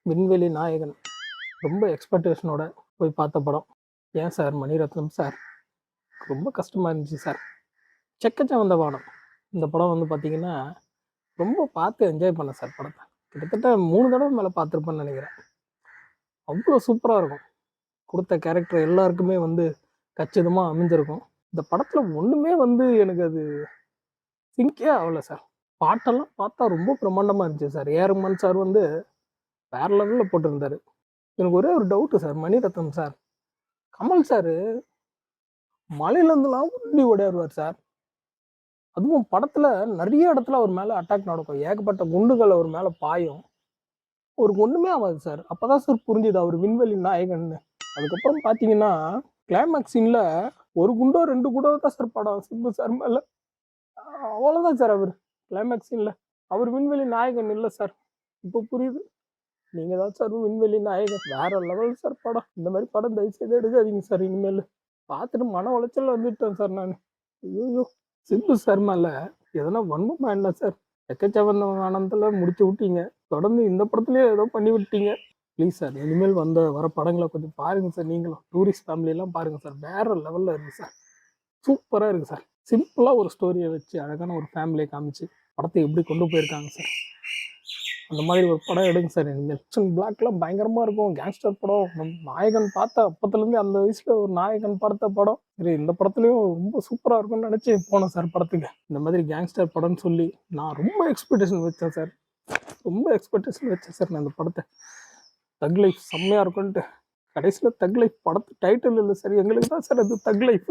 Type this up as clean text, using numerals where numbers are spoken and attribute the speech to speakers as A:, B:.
A: விண்வெளி நாயகன். ரொம்ப எக்ஸ்பெக்டேஷனோட போய் பார்த்த படம். ஏன் சார் மணிரத்னம் சார், ரொம்ப கஷ்டமா இருந்துச்சு சார். செக்கச்சவந்த வானம். இந்த படம் வந்து பார்த்தீங்கன்னா, ரொம்ப பார்த்து என்ஜாய் பண்ணேன் சார் படத்த. கிட்டத்தட்ட 3 தடவ மேல பார்த்துருப்பேன்னு நெனைக்கிறேன். அவ்ளோ சூப்பரா இருக்கும். குடுத்த கேரக்டர் எல்லாருக்குமே வந்து கச்சிதமா அமைஞ்சிருக்கும். இந்த படத்துல ஒண்ணுமே வந்து எனக்கு அது சிங்க்கே ஆவல சார். பாட்டெல்லாம் பார்த்தா ரொம்ப பிரம்மாண்டமா இருந்துச்சு சார். ஏ.ஆர். ரகுமான் சார் வந்து வேற லெவல்ல போட்டிருந்தாரு. எனக்கு ஒரே ஒரு doubt sir, Mani Ratnam sir. Kamal sir மலையிலேருந்துலாம் உருண்டு ஓடியாருவார் சார். அதுவும் படத்துல நெறைய இடத்துல அவர் மேல அட்டாக் நடக்கும். ஏகப்பட்ட குண்டுகள் அவர் மேல பாயும். அவருக்கு ஒண்ணுமே ஆவாது சார். அப்பதான் சார் புரிஞ்சுது அவர் விண்வெளி நாயகன்னு. அதுக்கப்புறம் பார்த்தீங்கன்னா, கிளைமாக்ஸ் சீன்ல 1 குண்டோ, 2 குண்டோ தான் சார் படம் சிம்பு சார் மேல. அவ்வளோதான் சார் அவரு. கிளைமாக்ஸ் சீன்ல. அவர் விண்வெளி நாயகன் இல்ல சார். இப்போ புரியுது. நீங்க தான் சார் விண்வெளி நாயகன். வேற லெவல் சார் படம். இந்த மாரி படம் தயவு செய்து எடுக்காதீங்க சார் இனிமேலு. பார்த்துட்டு மன உளைச்சல்ல வந்துட்டேன் சார் நானு. ஐய்யய்யோ! சிம்பு சார் மேல எதனா வன்மமா என்ன சார்? எக்கச்சவந்த வானத்துல முடிச்சு விட்டீங்க. தொடர்ந்து இந்த படத்துலயும் ஏதோ பண்ணி விட்டீங்க. ப்ளீஸ் சார், இனிமேல் வர படங்கள கொஞ்சம் பாருங்க சார் நீங்களும். டூரிஸ்ட் ஃபேமிலிலாம் பாருங்க சார். வேற லெவல்ல இருக்கு சார். சூப்பரா இருக்கு சார். சிம்பிளா ஒரு ஸ்டோரிய வச்சு அழகான ஒரு ஃபேமிலிய காமிச்சு, படத்த எப்படி கொண்டு போயிருக்காங்க சார். அந்த மாதிரி ஒரு படம் எடுங்க சார் இனிமேல். ஆக்ஷன் பிளாக்லாம் பயங்கரமா இருக்கும். கேங்ஸ்டர் படம். நாயகன் பார்த்த அப்பத்துலேருந்து அந்த வயசுல ஒரு நாயகன் பார்த்த படம். சரி, இந்த படத்துலயும் ரொம்ப சூப்பரா இருக்கும்னு நெனச்சு போனேன் சார் படத்துக்கு. இந்த மாதிரி கேங்ஸ்டர் படம்னு சொல்லி நான் ரொம்ப எக்ஸ்பெக்டேஷன் வச்சேன் சார். ரொம்ப எக்ஸ்பெக்டேஷன் வச்சேன் சார் நான் இந்த படத்த. தக் லைஃப் செம்மையா இருக்கும்ன்ட்டு. கடைசில தக் லைஃப் படத்து டைட்டில் இல்ல சார். எங்களுக்கு தான் சார் அது தக் லைஃப்.